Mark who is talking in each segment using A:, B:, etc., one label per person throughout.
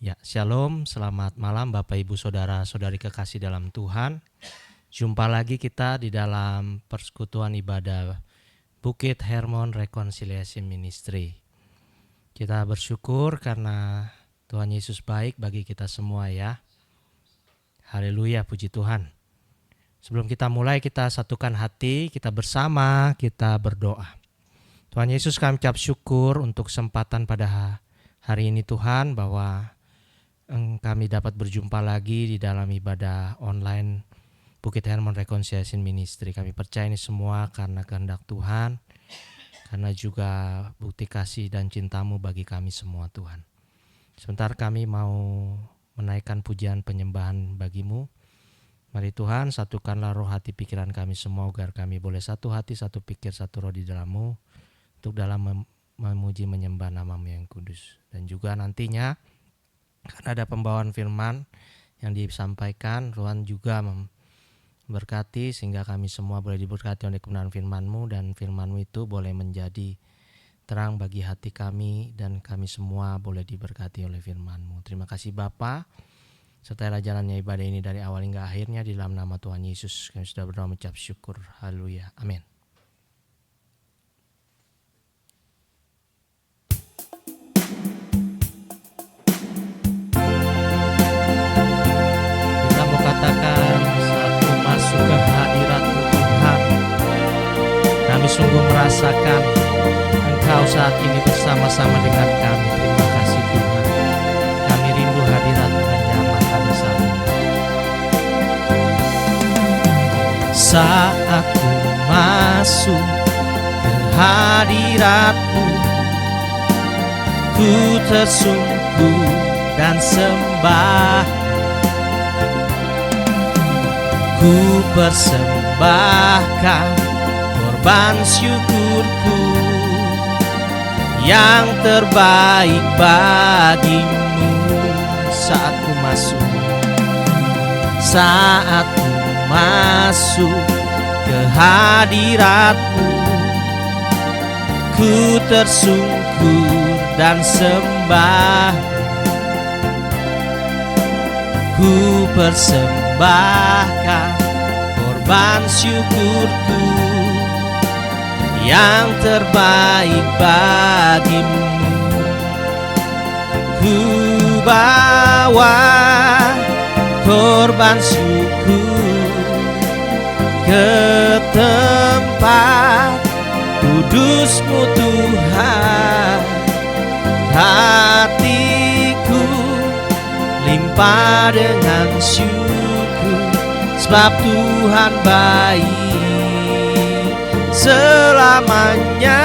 A: Ya, shalom, selamat malam Bapak Ibu Saudara-saudari kekasih dalam Tuhan. Jumpa lagi kita di dalam persekutuan ibadah Bukit Hermon Reconciliation Ministry. Kita bersyukur karena Tuhan Yesus baik bagi kita semua ya. Haleluya, puji Tuhan. Sebelum kita mulai, kita satukan hati, kita bersama, kita berdoa. Tuhan Yesus, kami ucap syukur untuk kesempatan pada hari ini Tuhan, bahwa kami dapat berjumpa lagi di dalam ibadah online Bukit Hermon Reconciliation Ministry. Kami percaya ini semua karena kehendak Tuhan, karena juga bukti kasih dan cinta-Mu bagi kami semua Tuhan. Sebentar kami mau menaikkan pujian penyembahan bagi-Mu. Mari Tuhan, satukanlah roh hati pikiran kami semua agar kami boleh satu hati, satu pikir, satu roh di dalam-Mu untuk dalam memuji menyembah nama-Mu yang kudus. Dan juga nantinya karena ada pembawaan firman yang disampaikan, Tuhan juga memberkati sehingga kami semua boleh diberkati oleh kebenaran firman-Mu, dan firman-Mu itu boleh menjadi terang bagi hati kami dan kami semua boleh diberkati oleh firman-Mu. Terima kasih Bapa, sertailah jalannya ibadah ini dari awal hingga akhirnya, di dalam nama Tuhan Yesus kami sudah berdoa mengucap syukur. Haleluya, amin. Katakan saat ku masuk ke hadirat-Mu Tuhan, kami sungguh merasakan Engkau saat ini bersama-sama dengan kami. Terima kasih Tuhan, kami rindu hadirat-Mu menjamah kami saat ini. Saat ku masuk ke hadirat-Mu, ku tersungkur dan sembah. Ku persembahkan korban syukurku yang terbaik bagi-Mu. Saat ku masuk ke hadirat-Mu, ku tersungkur dan sembah. Ku persembahkan korban syukurku yang terbaik bagi-Mu. Ku bawa korban syukur ke tempat kudus-Mu Tuhan. Hatiku limpah dengan syukur, sebab Tuhan baik selamanya.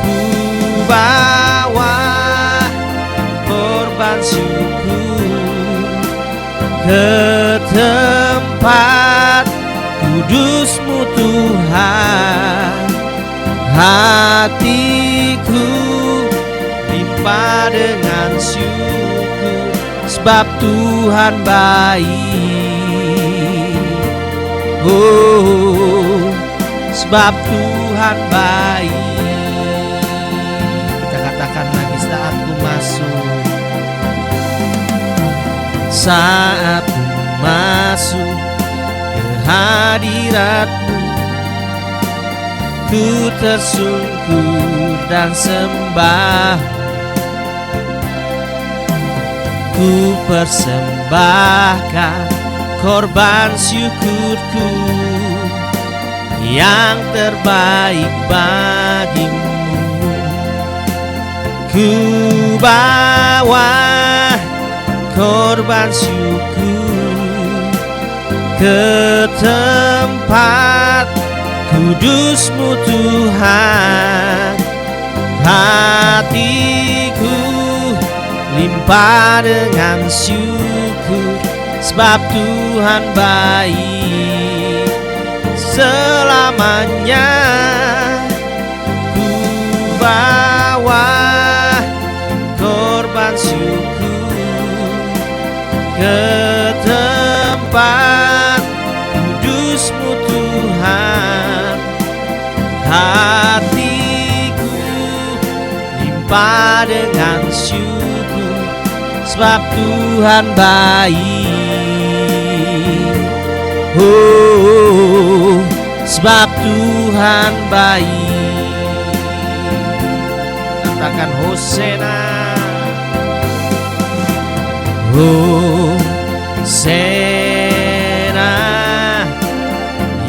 A: Ku bawa korban syukur ke tempat kudus-Mu Tuhan. Hatiku limpah dengan syukur, sebab Tuhan baik. Oh, sebab Tuhan baik. Kita katakan lagi, saat ku masuk ke hadirat-Mu, ku tersungkur dan sembah. Ku persembahkan korban syukurku yang terbaik bagi-Mu. Ku bawa korban syukur ke tempat kudus-Mu Tuhan. Hatiku limpah dengan syukur, sebab Tuhan baik selamanya. Ku bawa korban syukur ke tempat kudus-Mu Tuhan. Hatiku limpah dengan syukur, sebab Tuhan baik. Oh, sebab Tuhan baik. Katakan Hosana. Hosana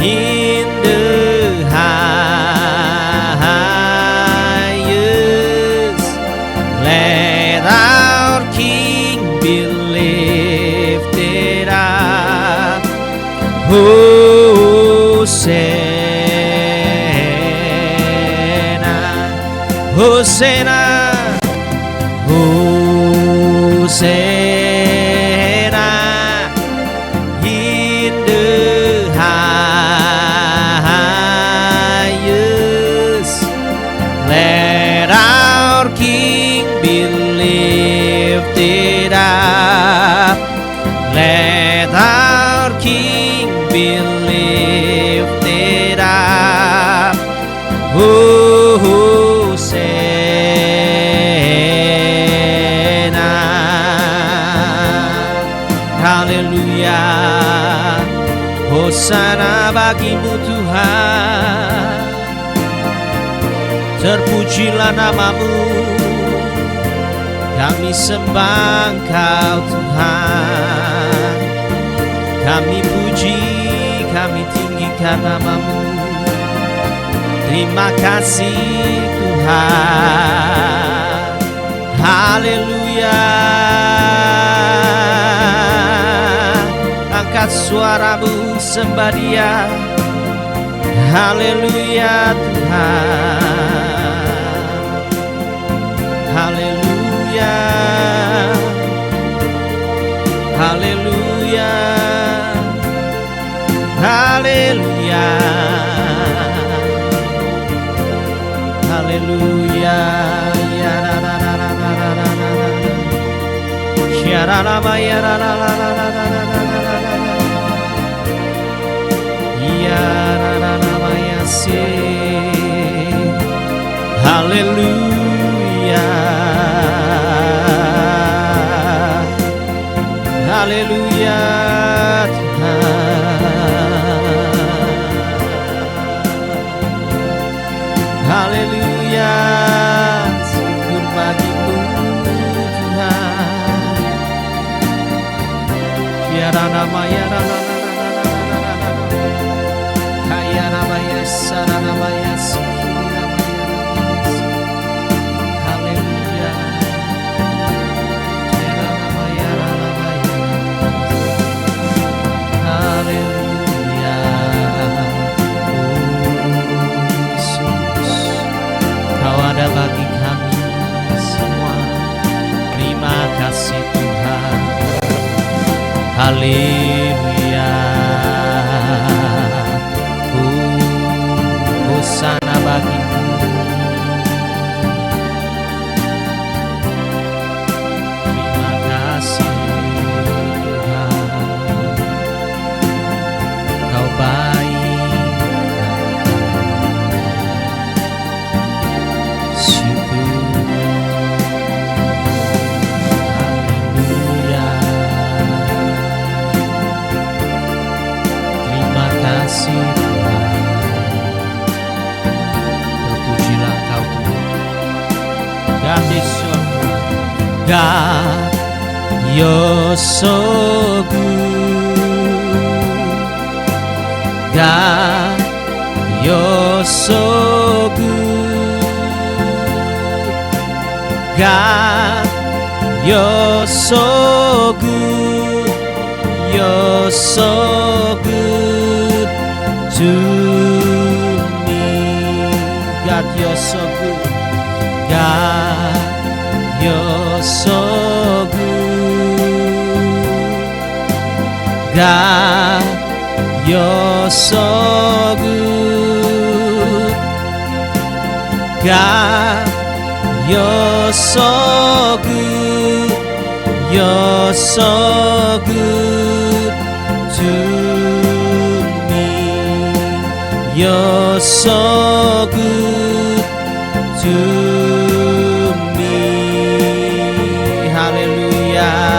A: in the highest. Let our King be lifted up. Hosana, Hosana, Hosana in the highest. Let our King be lifted up. Let our King be lifted up. Hosana. Haleluya. Hosana bagimu Tuhan. Terpujilah namamu. Kami sembah Engkau Tuhan. Kami puji, kami tinggikan namamu. Terima kasih Tuhan. Haleluya. Angkat suaramu, sembah Dia. Haleluya Tuhan. Haleluya. Haleluya. Haleluya. Haleluya. Ya la la la la la la la la. Ya la la la ya la la la la la la la la. Ya la la la ya se. Haleluya. Haleluya Tuhan. Haleluya. Syukur bagimu Tuhan. Tiada nama ya kaya nama ya sana nama ya syukur nama ya. Haleluya. Tiada nama ya nama ya. Haleluya. Kau ada bagi kami semua. Terima kasih Tuhan. Haleluya. Hosana bagimu. Terima kasih Tuhan. Kau baik. Haleluya. Terima kasih Tuhan. Terpujilah Kau Tuhan. God is so good. God, you're so good. God, you're so good. God, you're so good. You're so good to me. God, you're so good. God, you're so good. God, you're so good. God, you're so good. You're so good to me. You're so good to me. Hallelujah.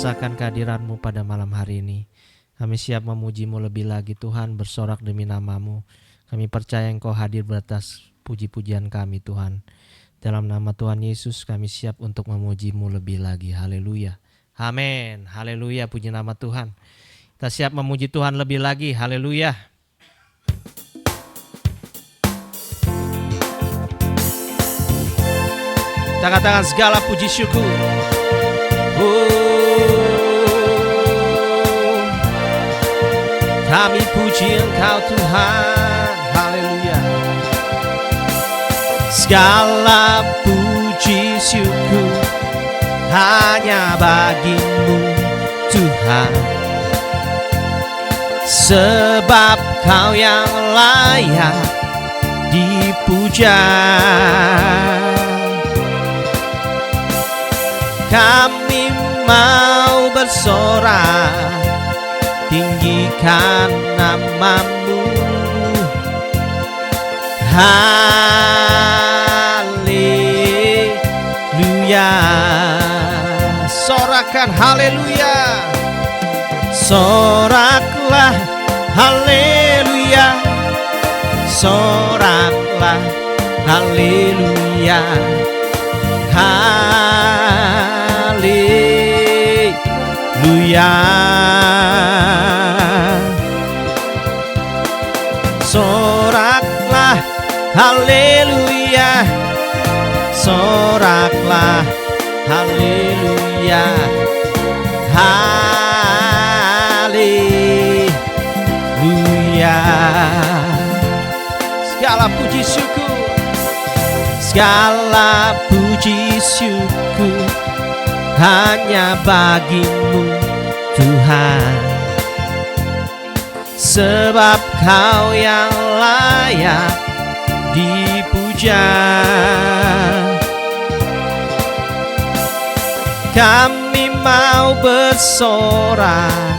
A: merasakan kehadiran-Mu pada malam hari ini. Kami siap memuji-Mu lebih lagi Tuhan, bersorak demi nama-Mu. Kami percaya Engkau hadir batas puji-pujian kami Tuhan. Dalam nama Tuhan Yesus kami siap untuk memuji-Mu lebih lagi. Haleluya. Amin. Haleluya, puji nama Tuhan. Kita siap memuji Tuhan lebih lagi. Haleluya. Kita katakan segala puji syukur. Kami puji Engkau Tuhan. Haleluya. Segala puji syukur hanya bagi-Mu Tuhan, sebab Kau yang layak dipuja. Kami mau bersorak, tinggikan nama-Mu. Haleluya. Sorakan haleluya. Soraklah haleluya. Soraklah haleluya. Haleluya. Soraklah haleluya. Soraklah haleluya. Haleluya. Segala puji syukur, segala puji syukur hanya bagi-Mu Tuhan, sebab Kau yang layak dipuja. Kami mau bersorak,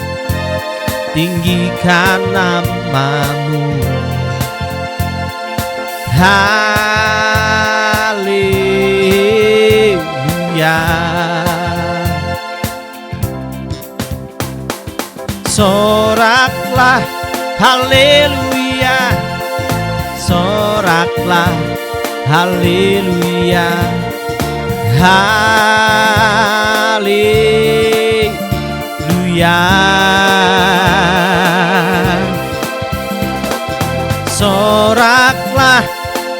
A: tinggikan nama-Mu. Haleluya. Soraklah haleluya. Soraklah haleluya. Haleluya. Soraklah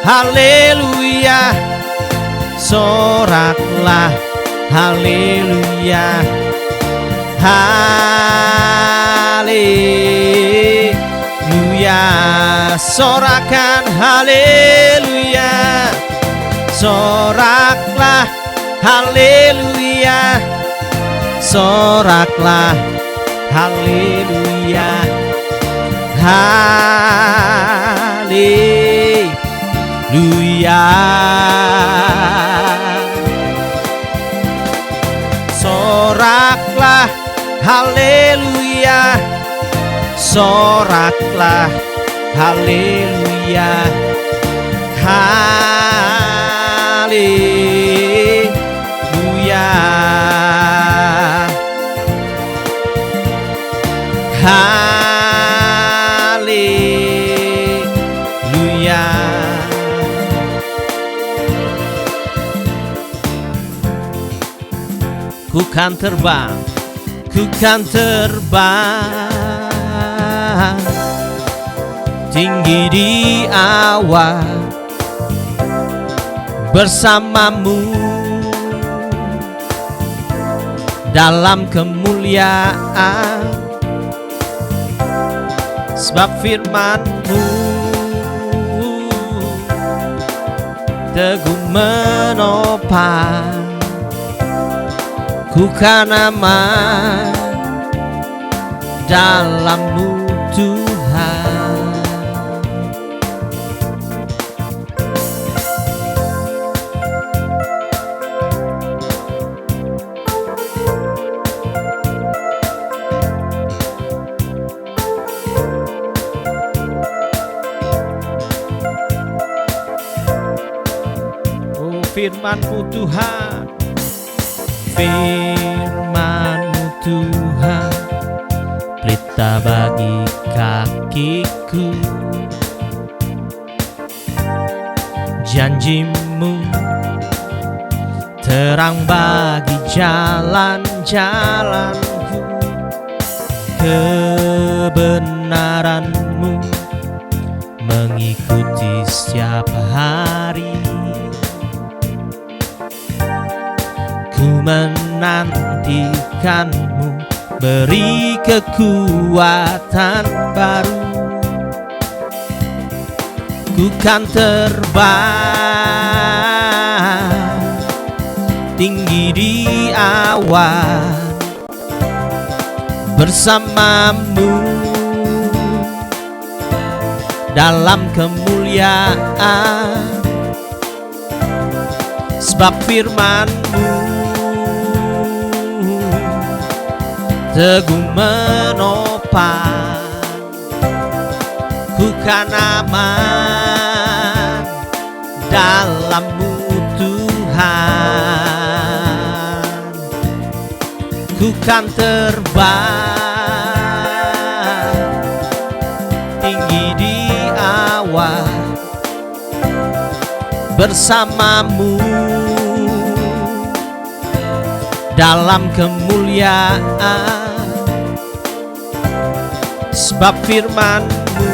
A: haleluya. Soraklah haleluya. Haleluya. Sorakan haleluya. Soraklah haleluya. Soraklah haleluya. Haleluya. Soraklah haleluya. Soraklah haleluya. Haleluya. Haleluya. Ku kan terbang, ku kan terbang tinggi di awan bersama-Mu dalam kemuliaan, sebab firman-Mu teguh menopang. Ku kan aman dalam-Mu Tuhan. Oh, firman-Mu Tuhan, firman-Mu Tuhan, pelita bagi kakiku. Janjimu terang bagi jalan-jalanku, kebenaranmu mengikuti setiap hari. Ku menantikanmu, beri kekuatan baru. Ku kan terbang tinggi di awan bersamamu dalam kemuliaan, sebab firman-Mu teguh menopang. Ku kan aman dalam-Mu Tuhan. Ku kan terbang tinggi di awan bersama-Mu dalam kemuliaan, sebab firman-Mu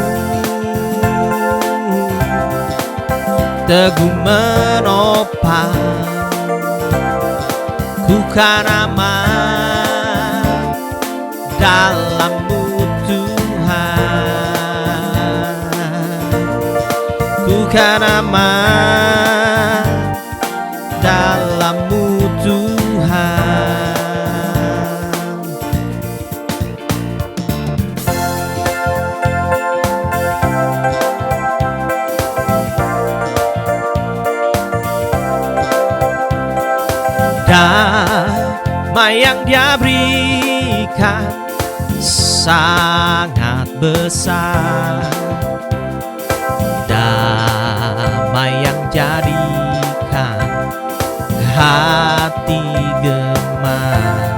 A: teguh menopang. Ku kan aman dalam-Mu Tuhan. Ku kan aman dalam-Mu Tuhan. Damai yang Dia berikan sangat besar, damai yang jadikan hati gemar.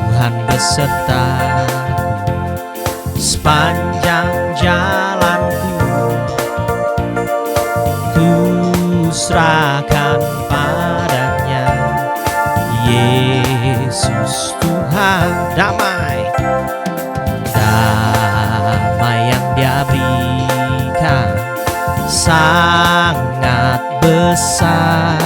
A: Tuhan besertaku sepanjang jalanku, ku serahkan padanya. Yesus Tuhan, damai yang Dia berikan sangat besar.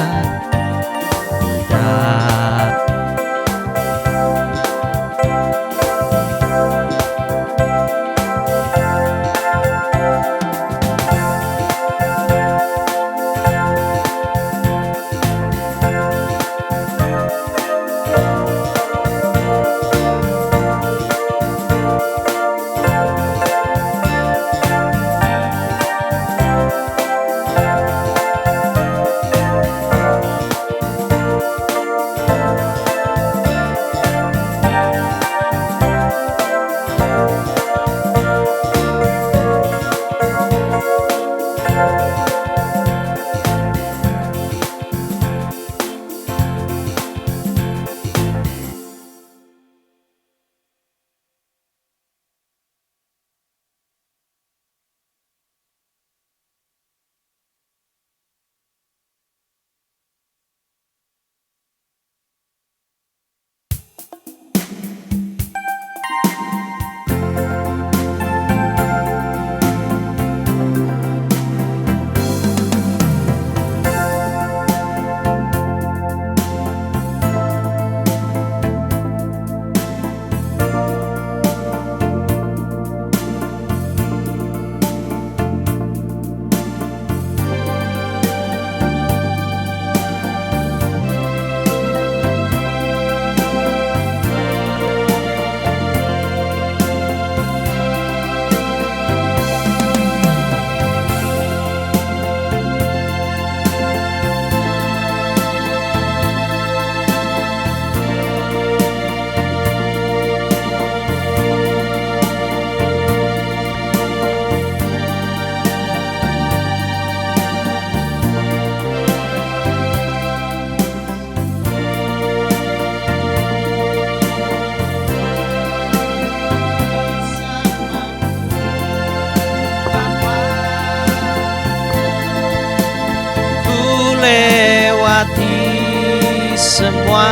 A: semua.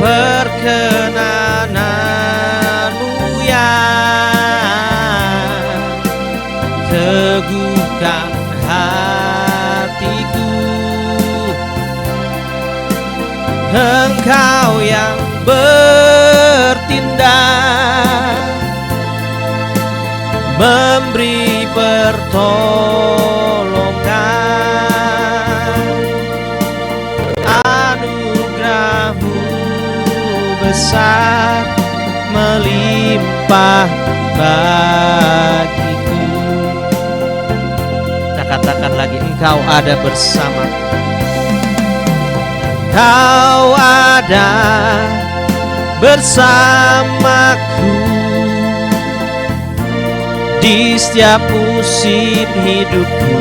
A: Perkenananmu ya teguhkan hatiku. Engkau yang bertindak, memberi pertolongan. Anugerah-Mu besar melimpah bagiku. Kita katakan lagi, Engkau ada bersamaku. Engkau ada bersamaku di setiap musim hidupku.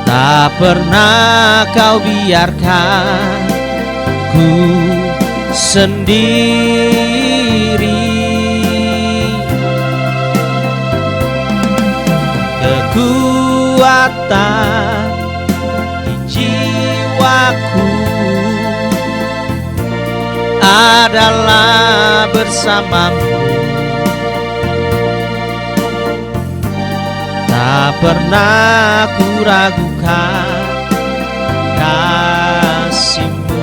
A: Tak pernah Kau biarkan ku sendiri. Kekuatan di jiwaku adalah bersama-Mu. Tak pernah ku ragukan kasih-Mu.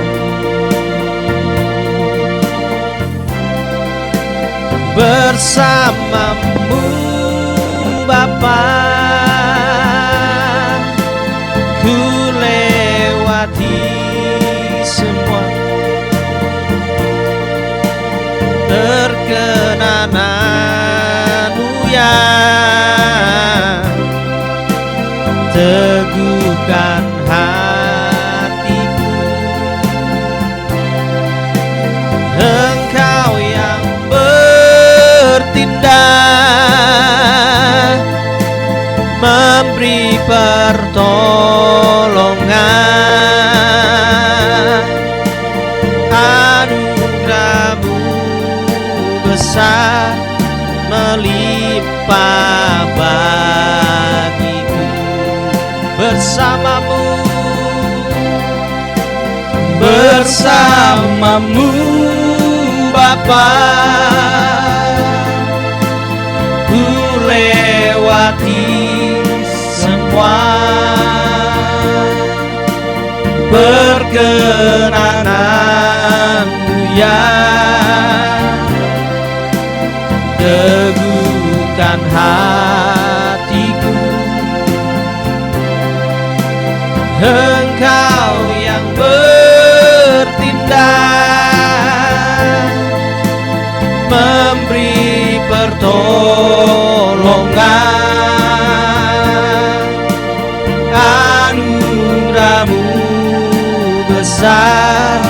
A: Bersama-Mu Bapa, ku lewati semua. Perkenananmu ya teguhkan hatiku. Engkau yang bertindak, memberi pertolongan. Anugerah-Mu besar melimpah bagiku. Bersama-Mu, bersama-Mu Bapa, ku lewati semua. Perkenanan-Mu ya teguhkan hatiku. Engkau yang bertindak, memberi pertolongan. Anugerah-Mu besar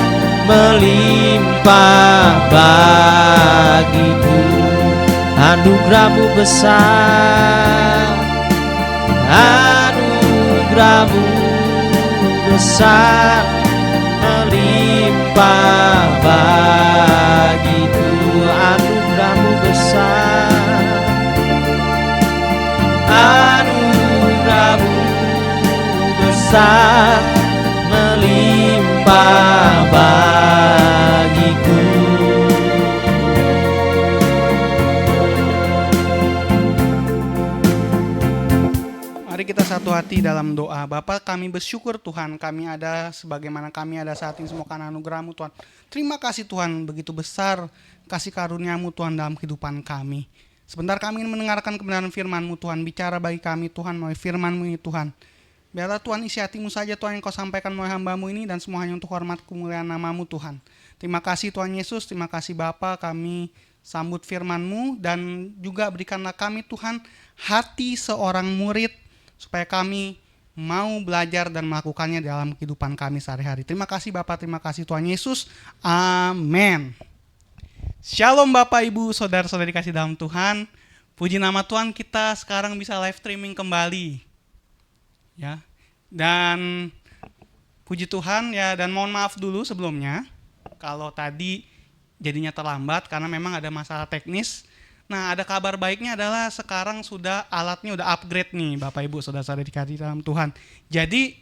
A: melimpah bagiku. Anugerah-Mu besar, anugerah-Mu besar melimpah bagiku. Anugerah-Mu besar, anugerah-Mu besar melimpah bagiku.
B: Mari kita satu hati dalam doa. Bapa, kami bersyukur Tuhan, kami ada sebagaimana kami ada saat ini semua karena anugerah-Mu Tuhan. Terima kasih Tuhan, begitu besar kasih karunia-Mu Tuhan dalam kehidupan kami. Sebentar kami ingin mendengarkan kebenaran firman-Mu Tuhan. Bicara bagi kami Tuhan melalui firman-Mu ini Tuhan. Biarlah Tuhan isi hati-Mu saja Tuhan yang Kau sampaikan melalui hamba-Mu ini, dan semuanya untuk hormat kemuliaan nama-Mu Tuhan. Terima kasih Tuhan Yesus, terima kasih Bapa, kami sambut firman-Mu, dan juga berikanlah kami Tuhan hati seorang murid, supaya kami mau belajar dan melakukannya dalam kehidupan kami sehari-hari. Terima kasih Bapa, terima kasih Tuhan Yesus. Amin. Shalom Bapak Ibu, saudara-saudari kasih dalam Tuhan. Puji nama Tuhan, kita sekarang bisa live streaming kembali. Ya. Dan puji Tuhan ya, dan mohon maaf dulu sebelumnya kalau tadi jadinya terlambat karena memang ada masalah teknis. Nah, ada kabar baiknya adalah sekarang sudah alatnya udah upgrade nih, Bapak Ibu Saudara-saudara dikasihi dalam Tuhan. Jadi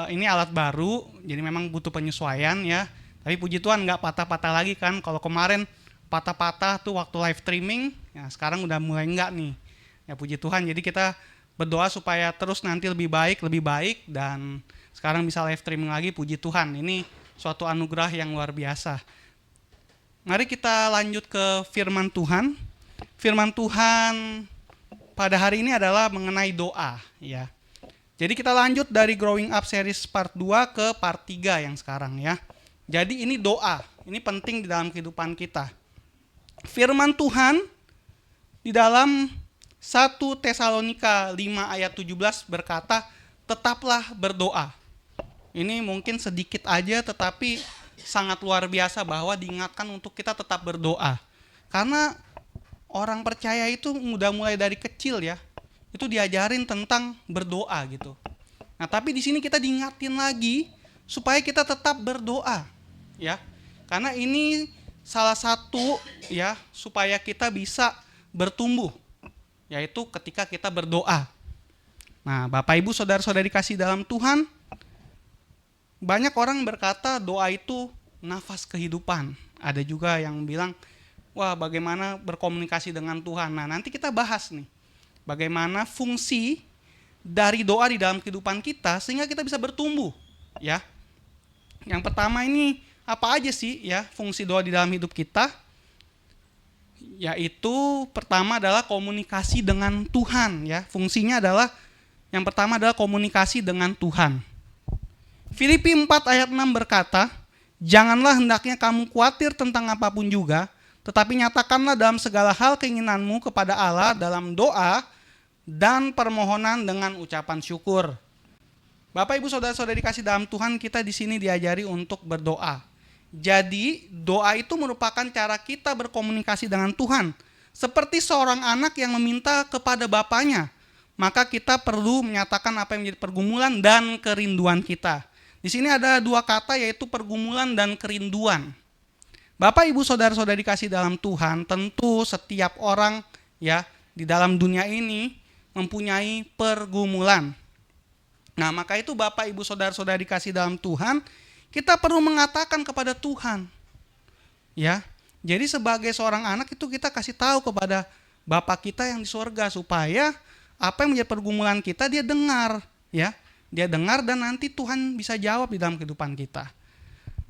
B: ini alat baru, jadi memang butuh penyesuaian ya. Tapi puji Tuhan nggak patah-patah lagi kan. Kalau kemarin patah-patah tuh waktu live streaming, ya sekarang udah mulai enggak nih. Ya puji Tuhan. Jadi kita berdoa supaya terus nanti lebih baik dan sekarang bisa live streaming lagi, puji Tuhan. Ini suatu anugerah yang luar biasa. Mari kita lanjut ke firman Tuhan. Firman Tuhan pada hari ini adalah mengenai doa, ya. Jadi kita lanjut dari Growing Up series part 2 ke part 3 yang sekarang ya. Jadi ini doa, ini penting di dalam kehidupan kita. Firman Tuhan di dalam 1 Tesalonika 5 ayat 17 berkata, tetaplah berdoa. Ini mungkin sedikit aja tetapi sangat luar biasa bahwa diingatkan untuk kita tetap berdoa. Karena orang percaya itu udah mulai dari kecil ya, itu diajarin tentang berdoa gitu. Nah, tapi di sini kita diingatin lagi supaya kita tetap berdoa, ya. Karena ini salah satu ya supaya kita bisa bertumbuh, yaitu ketika kita berdoa. Nah, Bapak Ibu saudara-saudari dikasihi dalam Tuhan, banyak orang berkata doa itu nafas kehidupan. Ada juga yang bilang, wah bagaimana berkomunikasi dengan Tuhan. Nah, nanti kita bahas nih, bagaimana fungsi dari doa di dalam kehidupan kita sehingga kita bisa bertumbuh, ya. Yang pertama ini apa aja sih ya fungsi doa di dalam hidup kita? Yaitu pertama adalah komunikasi dengan Tuhan, ya. Fungsinya adalah yang pertama adalah komunikasi dengan Tuhan. Filipi 4 ayat 6 berkata, janganlah hendaknya kamu khawatir tentang apapun juga, tetapi nyatakanlah dalam segala hal keinginanmu kepada Allah dalam doa dan permohonan dengan ucapan syukur. Bapak Ibu saudara-saudari dikasihi dalam Tuhan, kita di sini diajari untuk berdoa. Jadi doa itu merupakan cara kita berkomunikasi dengan Tuhan. Seperti seorang anak yang meminta kepada bapaknya, maka kita perlu menyatakan apa yang menjadi pergumulan dan kerinduan kita. Di sini ada dua kata yaitu pergumulan dan kerinduan. Bapak Ibu saudara-saudari dikasihi dalam Tuhan, tentu setiap orang ya di dalam dunia ini mempunyai pergumulan. Nah, maka itu Bapak Ibu saudara-saudari dikasihi dalam Tuhan, kita perlu mengatakan kepada Tuhan. Ya. Jadi sebagai seorang anak itu kita kasih tahu kepada Bapa kita yang di surga supaya apa yang menjadi pergumulan kita dia dengar, ya. Dia dengar dan nanti Tuhan bisa jawab di dalam kehidupan kita.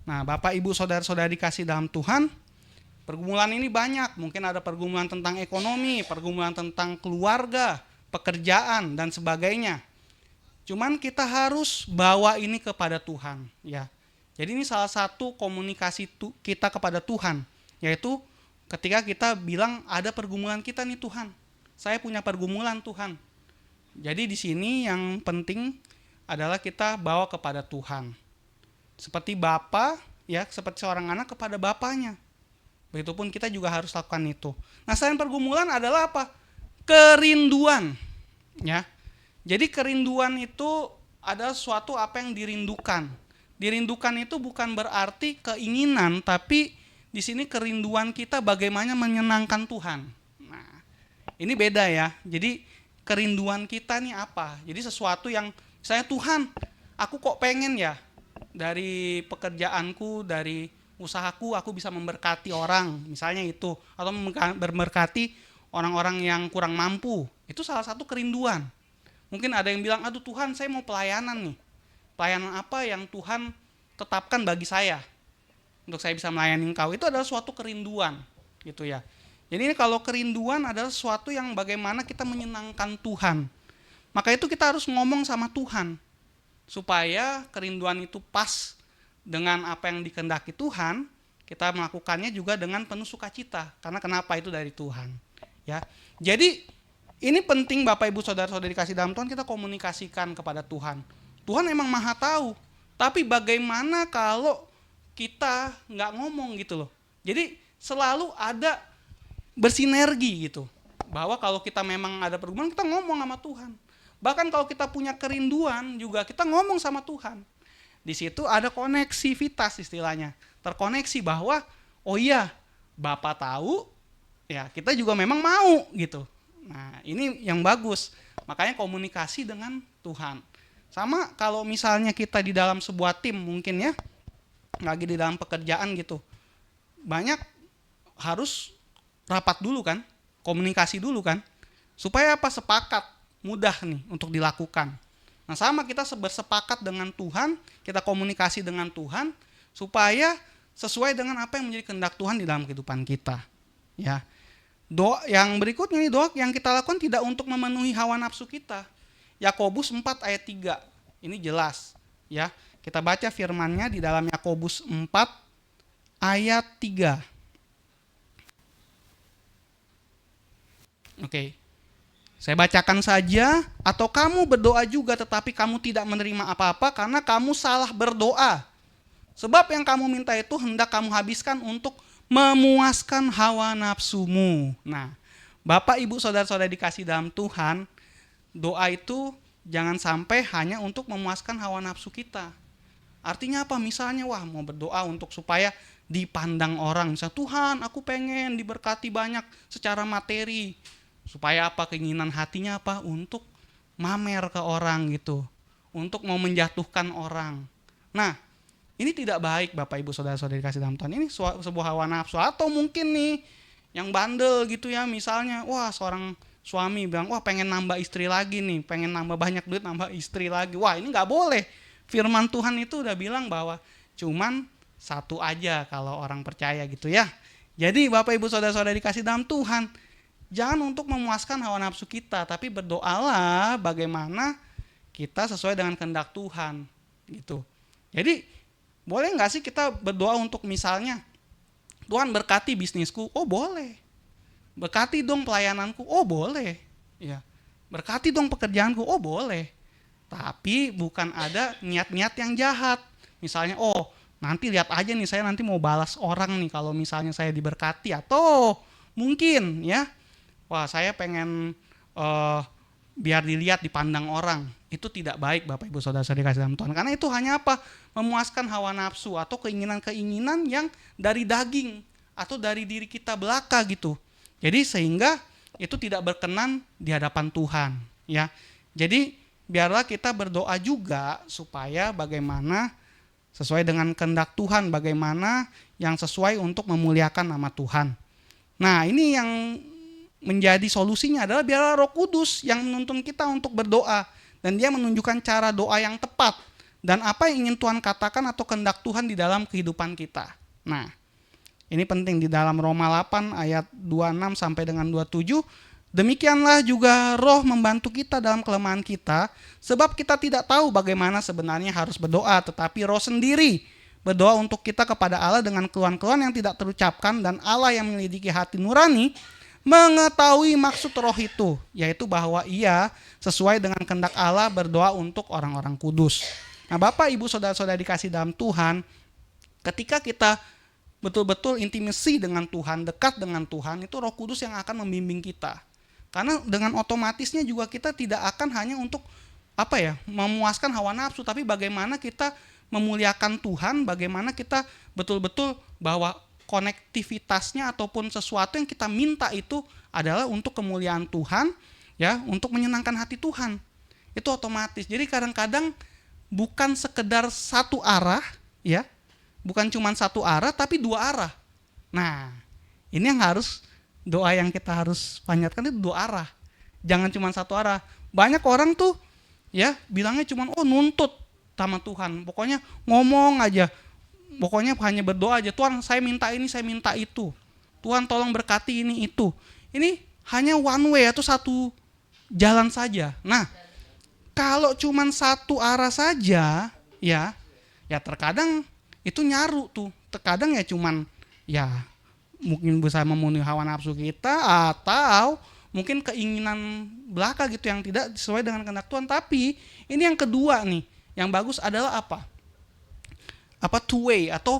B: Nah, Bapak Ibu saudara-saudari dikasihi dalam Tuhan, pergumulan ini banyak. Mungkin ada pergumulan tentang ekonomi, pergumulan tentang keluarga, pekerjaan dan sebagainya. Cuman kita harus bawa ini kepada Tuhan, ya. Jadi ini salah satu komunikasi kita kepada Tuhan, yaitu ketika kita bilang ada pergumulan kita nih Tuhan. Saya punya pergumulan Tuhan. Jadi di sini yang penting adalah kita bawa kepada Tuhan. Seperti Bapa, ya, seperti seorang anak kepada bapaknya. Begitupun kita juga harus lakukan itu. Nah, selain pergumulan adalah apa? Kerinduan, ya. Jadi kerinduan itu adalah suatu apa yang dirindukan. Dirindukan itu bukan berarti keinginan, tapi di sini kerinduan kita bagaimana menyenangkan Tuhan. Nah, ini beda ya. Jadi kerinduan kita nih apa? Jadi sesuatu yang saya Tuhan, aku kok pengen ya dari pekerjaanku, dari usahaku aku bisa memberkati orang, misalnya itu, atau memberkati orang-orang yang kurang mampu. Itu salah satu kerinduan. Mungkin ada yang bilang, aduh Tuhan saya mau pelayanan nih. Pelayanan apa yang Tuhan tetapkan bagi saya untuk saya bisa melayani Engkau. Itu adalah suatu kerinduan gitu ya. Jadi ini kalau kerinduan adalah sesuatu yang bagaimana kita menyenangkan Tuhan. Maka itu kita harus ngomong sama Tuhan supaya kerinduan itu pas dengan apa yang dikehendaki Tuhan. Kita melakukannya juga dengan penuh sukacita karena kenapa itu dari Tuhan, ya. Jadi ini penting Bapak Ibu saudara-saudari dikasihi dalam Tuhan, kita komunikasikan kepada Tuhan. Tuhan emang maha tahu, tapi bagaimana kalau kita nggak ngomong gitu loh. Jadi selalu ada bersinergi gitu. Bahwa kalau kita memang ada pergumulan, kita ngomong sama Tuhan. Bahkan kalau kita punya kerinduan juga kita ngomong sama Tuhan. Di situ ada koneksivitas istilahnya. Terkoneksi bahwa oh iya, Bapa tahu, ya kita juga memang mau gitu. Nah ini yang bagus, makanya komunikasi dengan Tuhan. Sama kalau misalnya kita di dalam sebuah tim mungkin ya, lagi di dalam pekerjaan gitu, banyak harus rapat dulu kan, komunikasi dulu kan, supaya apa, sepakat, mudah nih untuk dilakukan. Nah sama, kita bersepakat dengan Tuhan, kita komunikasi dengan Tuhan, supaya sesuai dengan apa yang menjadi kehendak Tuhan di dalam kehidupan kita. Ya, doa yang berikutnya nih, doa yang kita lakukan tidak untuk memenuhi hawa nafsu kita. Yakobus 4 ayat 3, ini jelas ya. Kita baca firman-Nya di dalam Yakobus 4 ayat 3. Oke. Saya bacakan saja, atau kamu berdoa juga tetapi kamu tidak menerima apa-apa karena kamu salah berdoa. Sebab yang kamu minta itu hendak kamu habiskan untuk memuaskan hawa nafsumu. Nah, Bapak, Ibu, Saudara-saudara dikasih dalam Tuhan, doa itu jangan sampai hanya untuk memuaskan hawa nafsu kita. Artinya apa? Misalnya mau berdoa untuk supaya dipandang orang. Misalnya, Tuhan aku pengen diberkati banyak secara materi. Supaya apa? Keinginan hatinya apa? Untuk mamer ke orang gitu. Untuk mau menjatuhkan orang. Nah, ini tidak baik Bapak Ibu Saudara-saudari dikasih dalam Tuhan. Ini sebuah hawa nafsu. Atau mungkin nih yang bandel gitu ya, misalnya seorang suami bilang, pengen nambah istri lagi nih, pengen nambah banyak duit, nambah istri lagi. Ini gak boleh. Firman Tuhan itu udah bilang bahwa cuman satu aja kalau orang percaya gitu ya. Jadi Bapak Ibu Saudara-saudari dikasih dalam Tuhan, jangan untuk memuaskan hawa nafsu kita, tapi berdoalah bagaimana kita sesuai dengan kehendak Tuhan gitu. Jadi boleh nggak sih kita berdoa untuk misalnya, Tuhan berkati bisnisku, boleh. Berkati dong pelayananku, boleh. Ya. Berkati dong pekerjaanku, boleh. Tapi bukan ada niat-niat yang jahat. Misalnya, nanti lihat aja nih, saya nanti mau balas orang nih kalau misalnya saya diberkati, atau mungkin ya, saya pengen biar dilihat, dipandang orang. Itu tidak baik Bapak Ibu Saudara-saudari dikasih dalam Tuhan. Karena itu hanya apa? Memuaskan hawa nafsu atau keinginan-keinginan yang dari daging atau dari diri kita belaka gitu. Jadi sehingga itu tidak berkenan di hadapan Tuhan, ya. Jadi biarlah kita berdoa juga supaya bagaimana sesuai dengan kehendak Tuhan, bagaimana yang sesuai untuk memuliakan nama Tuhan. Nah, ini yang menjadi solusinya adalah biarlah Roh Kudus yang menuntun kita untuk berdoa, dan dia menunjukkan cara doa yang tepat dan apa yang ingin Tuhan katakan atau kehendak Tuhan di dalam kehidupan kita. Nah, ini penting di dalam Roma 8 ayat 26 sampai dengan 27. Demikianlah juga Roh membantu kita dalam kelemahan kita, sebab kita tidak tahu bagaimana sebenarnya harus berdoa, tetapi Roh sendiri berdoa untuk kita kepada Allah dengan keluhan-keluhan yang tidak terucapkan, dan Allah yang menyelidiki hati nurani mengetahui maksud Roh itu, yaitu bahwa ia sesuai dengan kehendak Allah berdoa untuk orang-orang kudus. Nah Bapak Ibu Saudara-saudara dikasih dalam Tuhan, ketika kita betul-betul intimasi dengan Tuhan, dekat dengan Tuhan, itu Roh Kudus yang akan membimbing kita. Karena dengan otomatisnya juga kita tidak akan hanya untuk memuaskan hawa nafsu, tapi bagaimana kita memuliakan Tuhan, bagaimana kita betul-betul bahwa konektivitasnya ataupun sesuatu yang kita minta itu adalah untuk kemuliaan Tuhan, ya, untuk menyenangkan hati Tuhan. Itu otomatis. Jadi kadang-kadang bukan sekedar satu arah, ya. Bukan cuma satu arah tapi dua arah. Nah, ini yang harus doa yang kita harus panjatkan itu dua arah. Jangan cuma satu arah. Banyak orang tuh ya bilangnya cuma nuntut sama Tuhan. Pokoknya ngomong aja. Pokoknya hanya berdoa aja, Tuhan saya minta ini, saya minta itu. Tuhan tolong berkati ini itu. Ini hanya one way atau satu jalan saja. Nah, kalau cuma satu arah saja, ya terkadang itu nyaru tuh. Terkadang ya cuman mungkin bisa memenuhi hawa nafsu kita, atau mungkin keinginan belaka gitu yang tidak sesuai dengan kehendak Tuhan. Tapi ini yang kedua nih, yang bagus adalah apa? Two way atau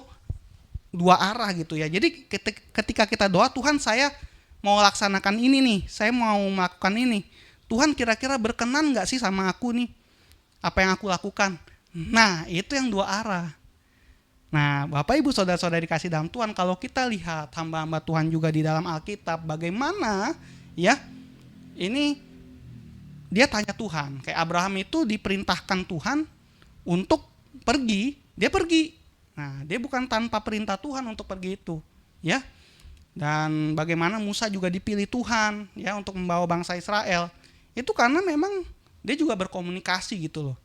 B: dua arah gitu ya. Jadi ketika kita doa, Tuhan saya mau laksanakan ini nih, saya mau melakukan ini. Tuhan kira-kira berkenan gak sih sama aku nih? Apa yang aku lakukan? Nah itu yang dua arah. Nah, Bapak Ibu saudara-saudari dikasih dalam Tuhan, kalau kita lihat hamba-hamba Tuhan juga di dalam Alkitab, bagaimana ya ini dia tanya Tuhan. Kayak Abraham itu diperintahkan Tuhan untuk pergi, dia pergi. Nah, dia bukan tanpa perintah Tuhan untuk pergi itu, ya. Dan bagaimana Musa juga dipilih Tuhan ya untuk membawa bangsa Israel. Itu karena memang dia juga berkomunikasi gitu loh.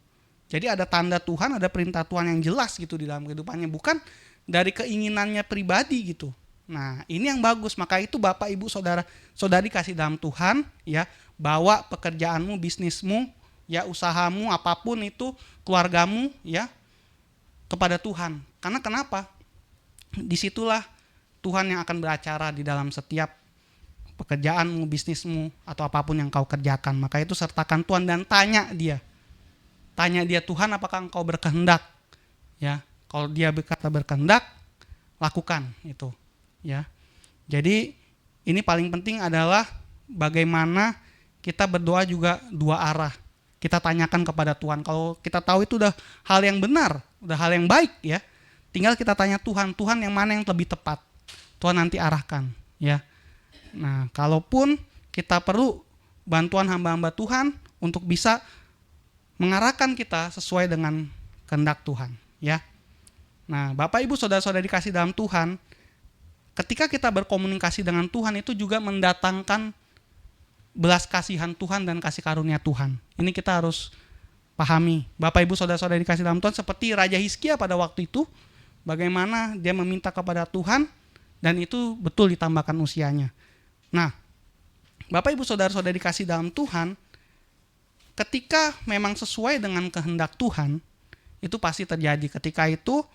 B: Jadi ada tanda Tuhan, ada perintah Tuhan yang jelas gitu di dalam kehidupannya, bukan dari keinginannya pribadi gitu. Nah, ini yang bagus. Maka itu Bapak, Ibu, Saudara, Saudari kasih dalam Tuhan ya, bawa pekerjaanmu, bisnismu, ya usahamu, apapun itu, keluargamu ya kepada Tuhan. Karena kenapa? Disitulah Tuhan yang akan beracara di dalam setiap pekerjaanmu, bisnismu, atau apapun yang kau kerjakan. Maka itu sertakan Tuhan dan tanya dia. Tanya dia, Tuhan, apakah engkau berkehendak? Ya, kalau dia berkata berkehendak, lakukan itu. Ya, jadi ini paling penting adalah bagaimana kita berdoa juga dua arah. Kita tanyakan kepada Tuhan. Kalau kita tahu itu udah hal yang benar, udah hal yang baik ya. Tinggal kita tanya Tuhan, Tuhan yang mana yang lebih tepat. Tuhan nanti arahkan ya. Nah, kalaupun kita perlu bantuan hamba-hamba Tuhan untuk bisa mengarahkan kita sesuai dengan kehendak Tuhan ya. Nah, Bapak Ibu saudara-saudari dikasih dalam Tuhan, ketika kita berkomunikasi dengan Tuhan itu juga mendatangkan belas kasihan Tuhan dan kasih karunia Tuhan. Ini kita harus pahami. Bapak Ibu saudara-saudari dikasih dalam Tuhan, seperti Raja Hizkia pada waktu itu, bagaimana dia meminta kepada Tuhan dan itu betul ditambahkan usianya. Nah, Bapak Ibu saudara-saudari dikasih dalam Tuhan, ketika memang sesuai dengan kehendak Tuhan, itu pasti terjadi. Ketika itu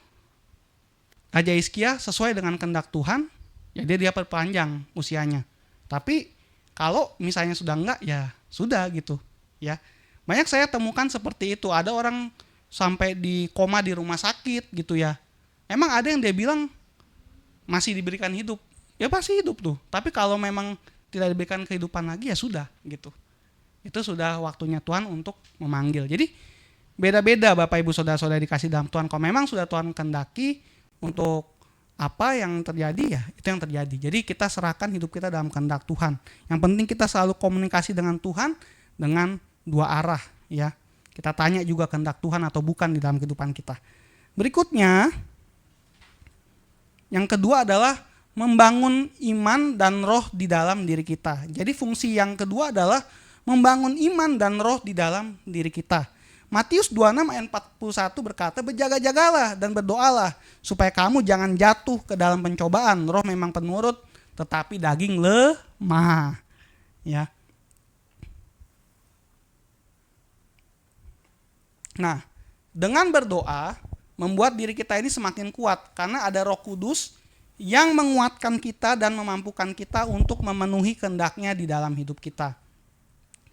B: Raja Hizkia sesuai dengan kehendak Tuhan, ya dia perpanjang usianya. Tapi kalau misalnya sudah enggak, ya sudah gitu. Ya, banyak saya temukan seperti itu. Ada orang sampai di koma di rumah sakit gitu ya. Emang ada yang dia bilang masih diberikan hidup, ya pasti hidup tuh. Tapi kalau memang tidak diberikan kehidupan lagi, ya sudah gitu. Itu sudah waktunya Tuhan untuk memanggil. Jadi beda-beda Bapak Ibu saudara-saudari dikasih dalam Tuhan. Kalau memang sudah Tuhan kehendaki untuk apa yang terjadi, ya itu yang terjadi. Jadi kita serahkan hidup kita dalam kehendak Tuhan. Yang penting kita selalu komunikasi dengan Tuhan dengan dua arah ya. Kita tanya juga kehendak Tuhan atau bukan di dalam kehidupan kita. Berikutnya, yang kedua adalah membangun iman dan roh di dalam diri kita. Jadi fungsi yang kedua adalah membangun iman dan roh di dalam diri kita. Matius 26 ayat 41 berkata, berjaga-jagalah dan berdoalah supaya kamu jangan jatuh ke dalam pencobaan. Roh memang penurut tetapi daging lemah. Ya. Nah, dengan berdoa membuat diri kita ini semakin kuat karena ada Roh Kudus yang menguatkan kita dan memampukan kita untuk memenuhi kehendak-Nya di dalam hidup kita.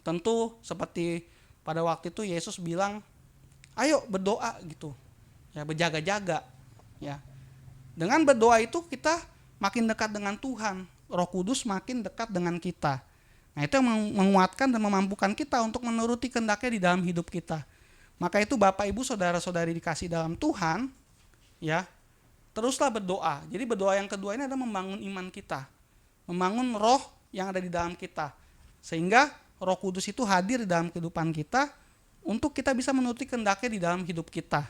B: Tentu seperti pada waktu itu Yesus bilang, ayo berdoa gitu. Ya, berjaga-jaga. Ya. Dengan berdoa itu kita makin dekat dengan Tuhan. Roh Kudus makin dekat dengan kita. Nah, itu yang menguatkan dan memampukan kita untuk menuruti kehendak-Nya di dalam hidup kita. Maka itu Bapak Ibu saudara-saudari dikasih dalam Tuhan, ya, teruslah berdoa. Jadi berdoa yang kedua ini adalah membangun iman kita. Membangun roh yang ada di dalam kita. Sehingga Roh Kudus itu hadir di dalam kehidupan kita untuk kita bisa menuruti kehendak-Nya di dalam hidup kita.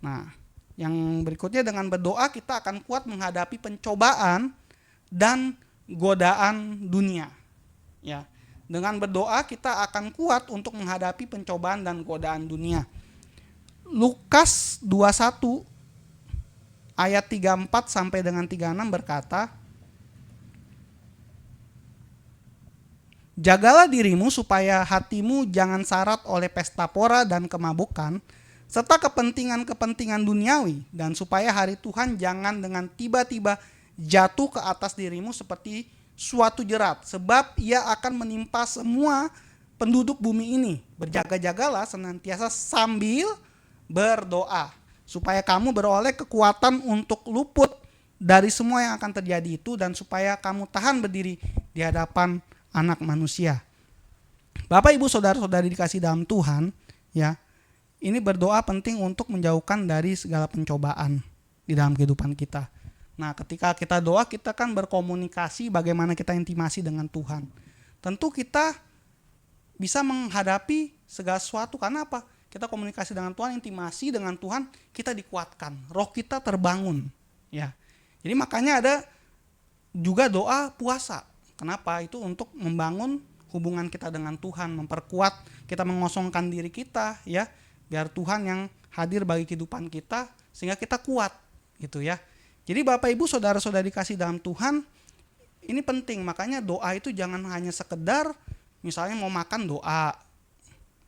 B: Nah, yang berikutnya dengan berdoa kita akan kuat menghadapi pencobaan dan godaan dunia. Ya, dengan berdoa kita akan kuat untuk menghadapi pencobaan dan godaan dunia. Lukas 21 ayat 34 sampai dengan 36 berkata, jagalah dirimu supaya hatimu jangan syarat oleh pesta pora dan kemabukan, serta kepentingan-kepentingan duniawi, dan supaya hari Tuhan jangan dengan tiba-tiba jatuh ke atas dirimu seperti suatu jerat, sebab ia akan menimpa semua penduduk bumi ini. Berjaga-jagalah senantiasa sambil berdoa, supaya kamu beroleh kekuatan untuk luput dari semua yang akan terjadi itu, dan supaya kamu tahan berdiri di hadapan Anak Manusia. Bapak Ibu saudara-saudari dikasih dalam Tuhan, ya, ini berdoa penting untuk menjauhkan dari segala pencobaan, di dalam kehidupan kita. Nah, ketika kita doa, kita kan berkomunikasi bagaimana kita intimasi dengan Tuhan. Tentu kita bisa menghadapi segala sesuatu. Karena apa? Kita komunikasi dengan Tuhan, intimasi dengan Tuhan, kita dikuatkan, roh kita terbangun. Ya, jadi makanya ada juga doa puasa. Kenapa? Itu untuk membangun hubungan kita dengan Tuhan, memperkuat kita, mengosongkan diri kita, ya, biar Tuhan yang hadir bagi kehidupan kita sehingga kita kuat, gitu ya. Jadi Bapak Ibu saudara-saudari dikasih dalam Tuhan, ini penting. Makanya doa itu jangan hanya sekedar misalnya mau makan doa,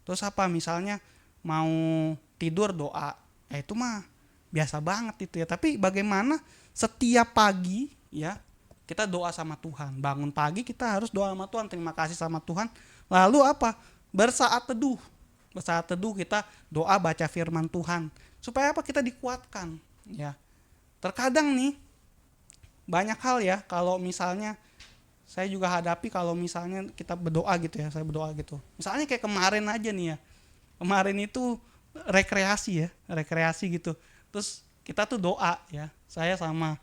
B: terus apa misalnya mau tidur doa, itu mah biasa banget itu ya. Tapi bagaimana setiap pagi ya kita doa sama Tuhan, bangun pagi kita harus doa sama Tuhan, terima kasih sama Tuhan. Lalu apa? Bersaat teduh kita doa, baca firman Tuhan, supaya apa? Kita dikuatkan ya. Terkadang nih banyak hal ya, kalau misalnya saya juga hadapi, kalau misalnya kita berdoa gitu ya, saya berdoa gitu. Misalnya kayak kemarin aja nih ya. Kemarin itu rekreasi gitu. Terus kita tuh doa ya. Saya sama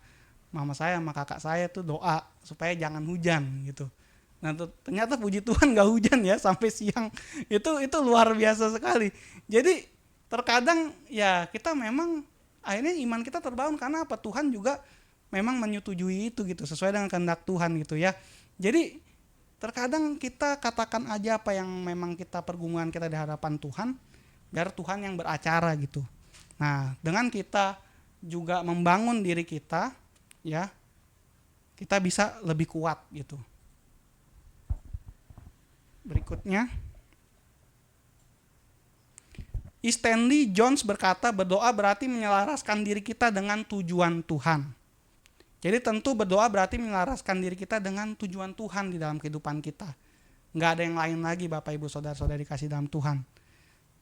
B: mama saya sama kakak saya tuh doa supaya jangan hujan gitu. Nah, ternyata puji Tuhan gak hujan ya sampai siang. Itu luar biasa sekali. Jadi terkadang ya kita memang akhirnya iman kita terbangun karena apa? Tuhan juga memang menyetujui itu gitu, sesuai dengan kehendak Tuhan gitu ya. Jadi terkadang kita katakan aja apa yang memang kita pergumulan kita di hadapan Tuhan, biar Tuhan yang beracara gitu. Nah, dengan kita juga membangun diri kita, ya, kita bisa lebih kuat gitu. Berikutnya, Stanley Jones berkata, berdoa berarti menyelaraskan diri kita dengan tujuan Tuhan. Jadi tentu berdoa berarti menyelaraskan diri kita dengan tujuan Tuhan di dalam kehidupan kita. Nggak ada yang lain lagi Bapak Ibu Saudara-saudari kasih dalam Tuhan.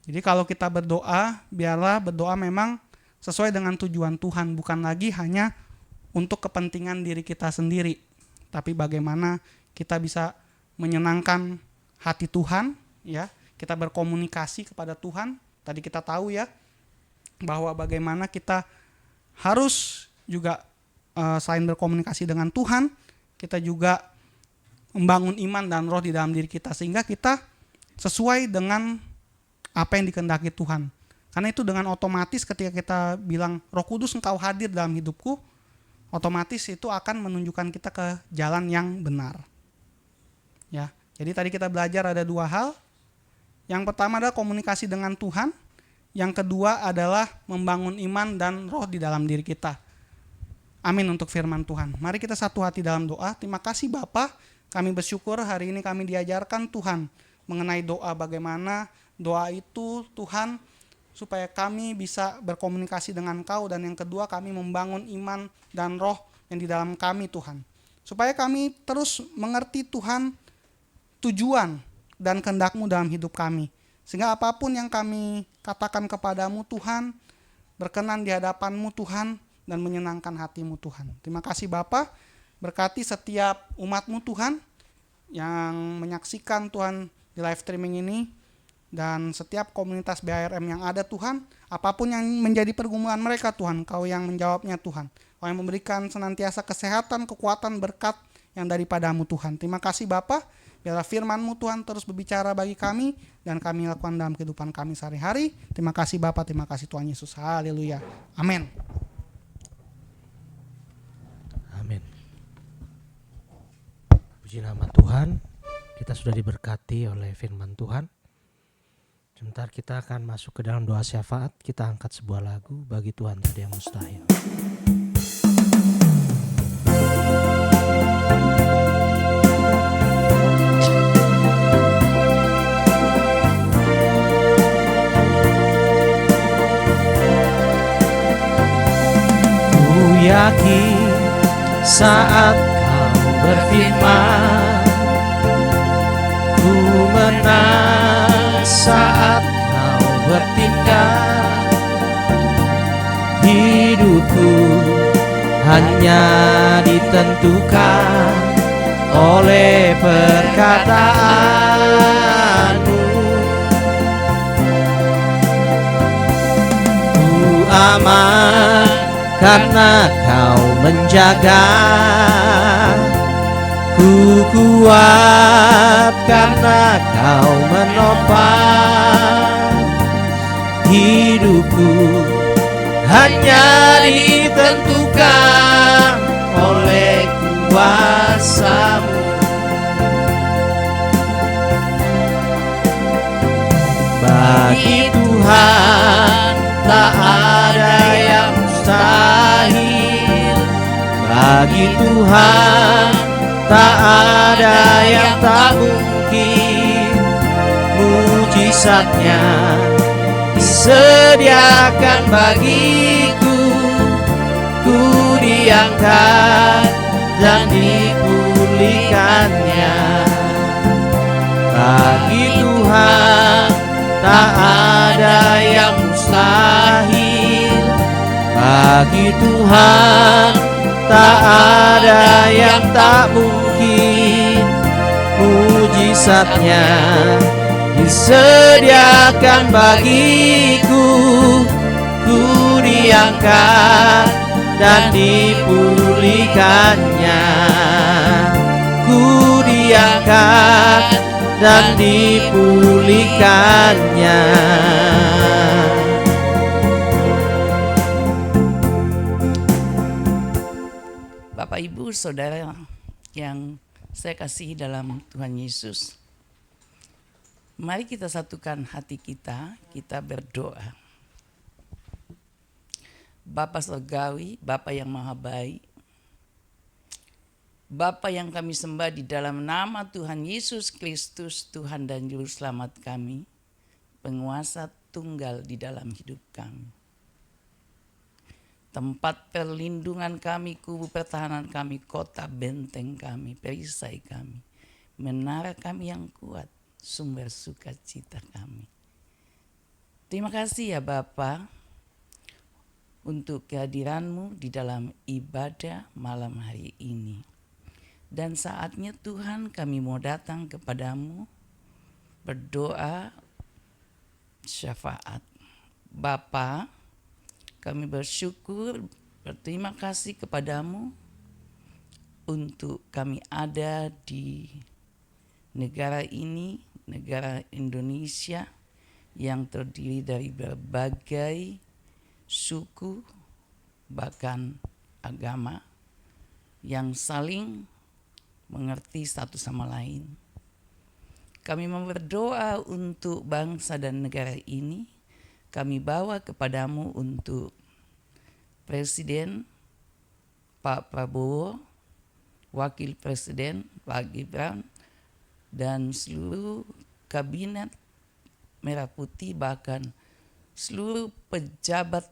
B: Jadi kalau kita berdoa, biarlah berdoa memang sesuai dengan tujuan Tuhan. Bukan lagi hanya untuk kepentingan diri kita sendiri. Tapi bagaimana kita bisa menyenangkan hati Tuhan. Ya, kita berkomunikasi kepada Tuhan. Tadi kita tahu ya, bahwa bagaimana kita harus juga selain berkomunikasi dengan Tuhan, kita juga membangun iman dan roh di dalam diri kita sehingga kita sesuai dengan apa yang dikehendaki Tuhan. Karena itu dengan otomatis ketika kita bilang Roh Kudus Engkau hadir dalam hidupku, otomatis itu akan menunjukkan kita ke jalan yang benar. Ya, jadi tadi kita belajar ada dua hal. Yang pertama adalah komunikasi dengan Tuhan, yang kedua adalah membangun iman dan roh di dalam diri kita. Amin untuk firman Tuhan. Mari kita satu hati dalam doa. Terima kasih Bapa, kami bersyukur hari ini kami diajarkan Tuhan mengenai doa, bagaimana doa itu Tuhan supaya kami bisa berkomunikasi dengan Engkau, dan yang kedua kami membangun iman dan roh yang di dalam kami Tuhan. Supaya kami terus mengerti Tuhan tujuan dan kehendak-Mu dalam hidup kami. Sehingga apapun yang kami katakan kepadamu Tuhan, berkenan di hadapan-Mu Tuhan, dan menyenangkan hati-Mu Tuhan. Terima kasih Bapa, berkati setiap umat-Mu Tuhan yang menyaksikan Tuhan di live streaming ini, dan setiap komunitas BHRM yang ada Tuhan, apapun yang menjadi pergumulan mereka Tuhan, Kau yang menjawabnya Tuhan. Kau yang memberikan senantiasa kesehatan, kekuatan, berkat yang daripada-Mu Tuhan. Terima kasih Bapa, biarlah firman-Mu Tuhan terus berbicara bagi kami dan kami lakukan dalam kehidupan kami sehari-hari. Terima kasih Bapa, terima kasih Tuhan Yesus. Haleluya. Amin.
A: Amin. Puji nama Tuhan, kita sudah diberkati oleh firman Tuhan. Sebentar kita akan masuk ke dalam doa syafaat. Kita angkat sebuah lagu, Bagi Tuhan Tiada Yang Mustahil. Ku yakin saat Kau berfirman, ku menang saat Kau bertindak. Hidupku hanya ditentukan oleh perkataan-Mu. Ku aman karena Kau menjaga. Ku kuat karena Kau menopang. Hidupku hanya ditentukan oleh kuasa-Mu. Bagi Tuhan tak ada yang mustahil. Bagi Tuhan tak ada yang tak mungkin. Mujizatnya disediakan bagiku. Ku diangkat dan dipulihkannya. Bagi Tuhan tak ada yang mustahil. Bagi Tuhan tak ada yang tak mungkin. Mujizatnya disediakan bagiku. Ku diangkat dan dipulihkannya. Ku diangkat dan dipulihkannya.
C: Bapak, Ibu, Saudara yang saya kasihi dalam Tuhan Yesus, mari kita satukan hati kita, kita berdoa. Bapa Surgawi, Bapa yang Maha Baik, Bapa yang kami sembah di dalam nama Tuhan Yesus Kristus, Tuhan dan Juru Selamat kami, penguasa tunggal di dalam hidup kami. Tempat perlindungan kami, kubu pertahanan kami, kota benteng kami, perisai kami, menara kami yang kuat, sumber sukacita kami. Terima kasih ya Bapa untuk kehadiran-Mu di dalam ibadah malam hari ini. Dan saatnya Tuhan kami mau datang kepadamu, berdoa syafaat. Bapa, kami bersyukur, berterima kasih kepadamu untuk kami ada di negara ini, negara Indonesia yang terdiri dari berbagai suku, bahkan agama yang saling mengerti satu sama lain. Kami mau berdoa untuk bangsa dan negara ini. Kami bawa kepadamu untuk Presiden Pak Prabowo, Wakil Presiden Pak Gibran, dan seluruh kabinet Merah Putih, bahkan seluruh pejabat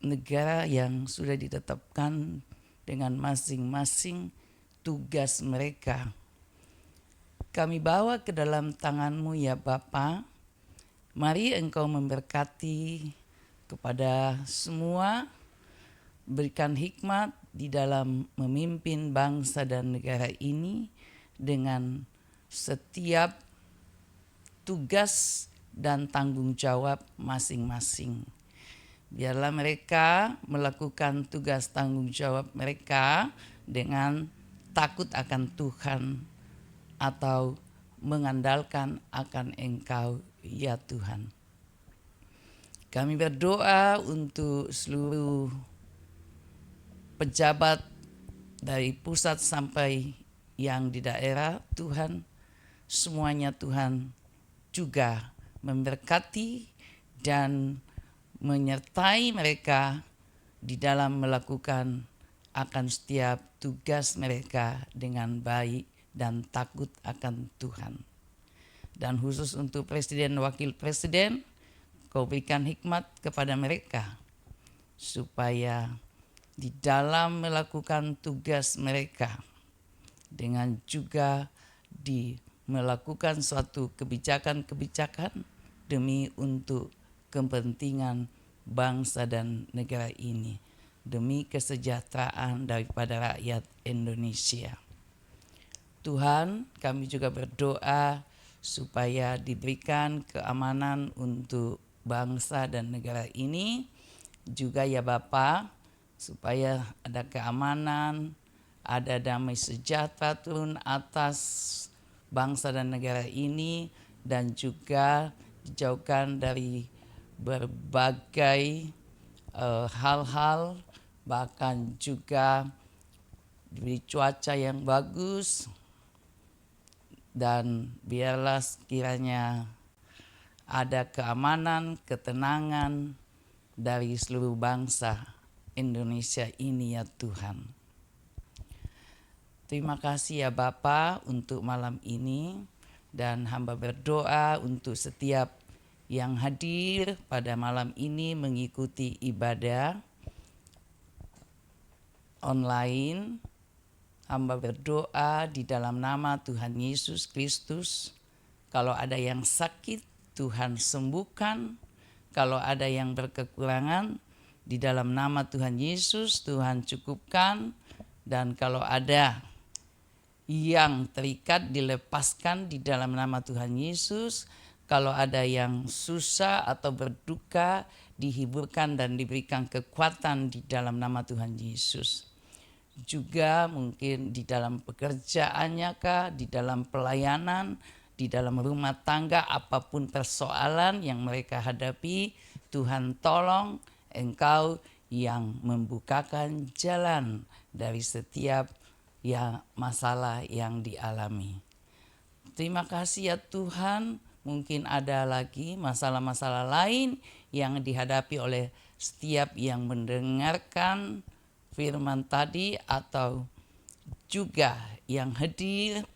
C: negara yang sudah ditetapkan dengan masing-masing tugas mereka. Kami bawa ke dalam tangan-Mu ya Bapa. Mari Engkau memberkati kepada semua, berikan hikmat di dalam memimpin bangsa dan negara ini dengan setiap tugas dan tanggung jawab masing-masing. Biarlah mereka melakukan tugas tanggung jawab mereka dengan takut akan Tuhan atau mengandalkan akan Engkau ya Tuhan. Kami berdoa untuk seluruh pejabat dari pusat sampai yang di daerah, Tuhan, semuanya Tuhan juga memberkati dan menyertai mereka di dalam melakukan akan setiap tugas mereka dengan baik dan takut akan Tuhan. Dan khusus untuk Presiden, Wakil Presiden, Kau berikan hikmat kepada mereka supaya di dalam melakukan tugas mereka dengan juga melakukan suatu kebijakan-kebijakan demi untuk kepentingan bangsa dan negara ini, demi kesejahteraan daripada rakyat Indonesia. Tuhan, kami juga berdoa supaya diberikan keamanan untuk bangsa dan negara ini. Juga ya Bapa, supaya ada keamanan, ada damai sejahtera turun atas bangsa dan negara ini, dan juga dijauhkan dari berbagai hal-hal, bahkan juga diberi cuaca yang bagus, dan biarlah sekiranya ada keamanan, ketenangan dari seluruh bangsa Indonesia ini ya Tuhan. Terima kasih ya Bapa untuk malam ini, dan hamba berdoa untuk setiap yang hadir pada malam ini mengikuti ibadah online. Hamba berdoa di dalam nama Tuhan Yesus Kristus, kalau ada yang sakit Tuhan sembuhkan, kalau ada yang berkekurangan di dalam nama Tuhan Yesus Tuhan cukupkan, dan kalau ada yang terikat dilepaskan di dalam nama Tuhan Yesus, kalau ada yang susah atau berduka dihiburkan dan diberikan kekuatan di dalam nama Tuhan Yesus. Juga mungkin di dalam pekerjaannya kah, di dalam pelayanan, di dalam rumah tangga, apapun persoalan yang mereka hadapi, Tuhan tolong, Engkau yang membukakan jalan dari setiap masalah yang dialami. Terima kasih ya Tuhan, mungkin ada lagi masalah-masalah lain yang dihadapi oleh setiap yang mendengarkan firman tadi atau juga yang hadir.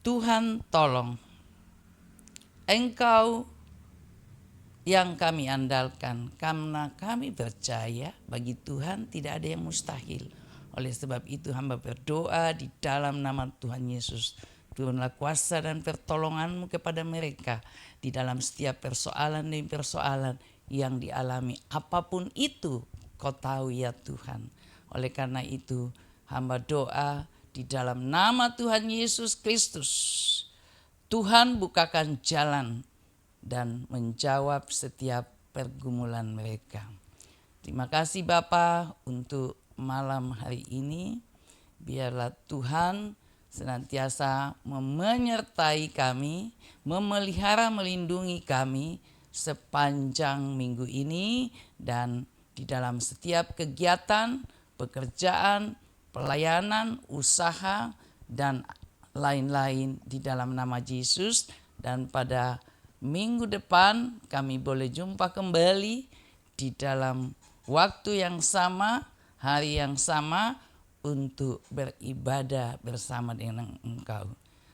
C: Tuhan tolong, Engkau yang kami andalkan, karena kami percaya bagi Tuhan tidak ada yang mustahil. Oleh sebab itu hamba berdoa di dalam nama Tuhan Yesus, turunlah kuasa dan pertolongan-Mu kepada mereka di dalam setiap persoalan demi persoalan yang dialami, apapun itu Kau tahu ya Tuhan. Oleh karena itu hamba doa di dalam nama Tuhan Yesus Kristus, Tuhan bukakan jalan dan menjawab setiap pergumulan mereka. Terima kasih Bapa untuk malam hari ini. Biarlah Tuhan senantiasa menyertai kami, memelihara, melindungi kami sepanjang minggu ini, dan di dalam setiap kegiatan, pekerjaan, pelayanan, usaha, dan lain-lain di dalam nama Yesus. Dan pada minggu depan kami boleh jumpa kembali di dalam waktu yang sama, hari yang sama, untuk beribadah bersama dengan Engkau.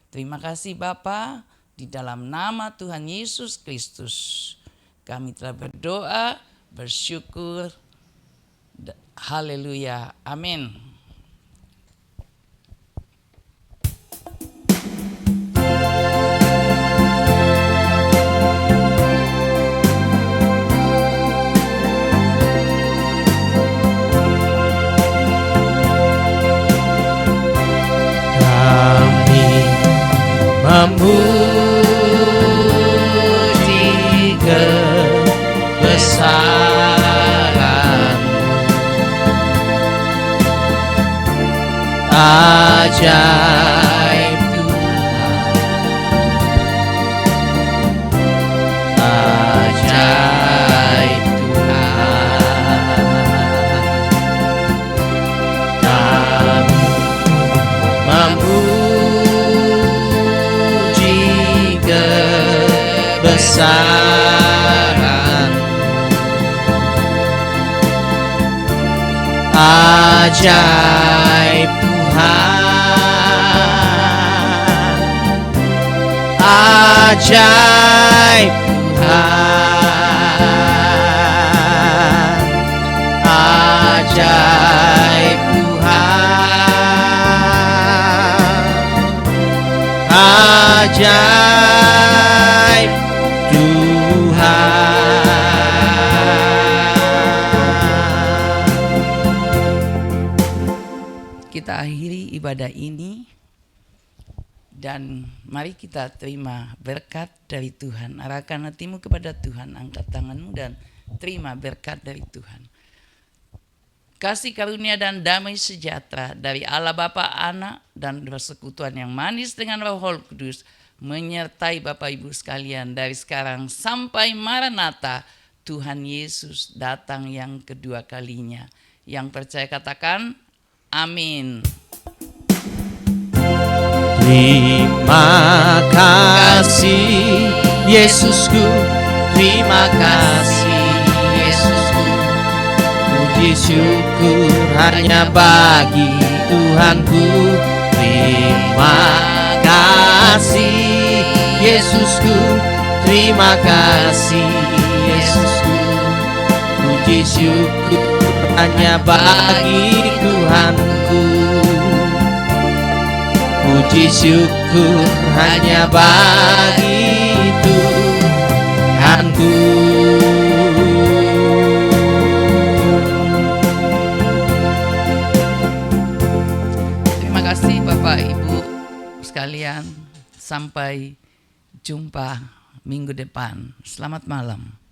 C: Terima kasih Bapa, di dalam nama Tuhan Yesus Kristus kami telah berdoa, bersyukur. Haleluya. Amin.
A: Memuji kebesaran, ajaib Tuhan, ajaib Tuhan. Kami memuji kebesaran, ajaib Tuhan, ajaib Tuhan, ajaib Tuhan, ajaib Tuhan.
C: Kita akhiri ibadah ini, dan mari kita terima berkat dari Tuhan. Arahkan hatimu kepada Tuhan, angkat tanganmu dan terima berkat dari Tuhan. kasih karunia dan damai sejahtera dari Allah Bapa, Anak, dan persekutuan yang manis dengan Roh Kudus menyertai Bapak Ibu sekalian dari sekarang sampai Maranatha, Tuhan Yesus datang yang kedua kalinya. Yang percaya katakan amin.
A: Terima kasih Yesusku, terima kasih Yesusku. Puji syukur hanya bagi Tuhanku. Terima kasih Yesusku, terima kasih Yesusku. Puji syukur hanya bagi Tuhanku. Puji syukur hanya bagi Tuhanku.
C: Terima kasih Bapak Ibu sekalian. Sampai jumpa minggu depan. Selamat malam.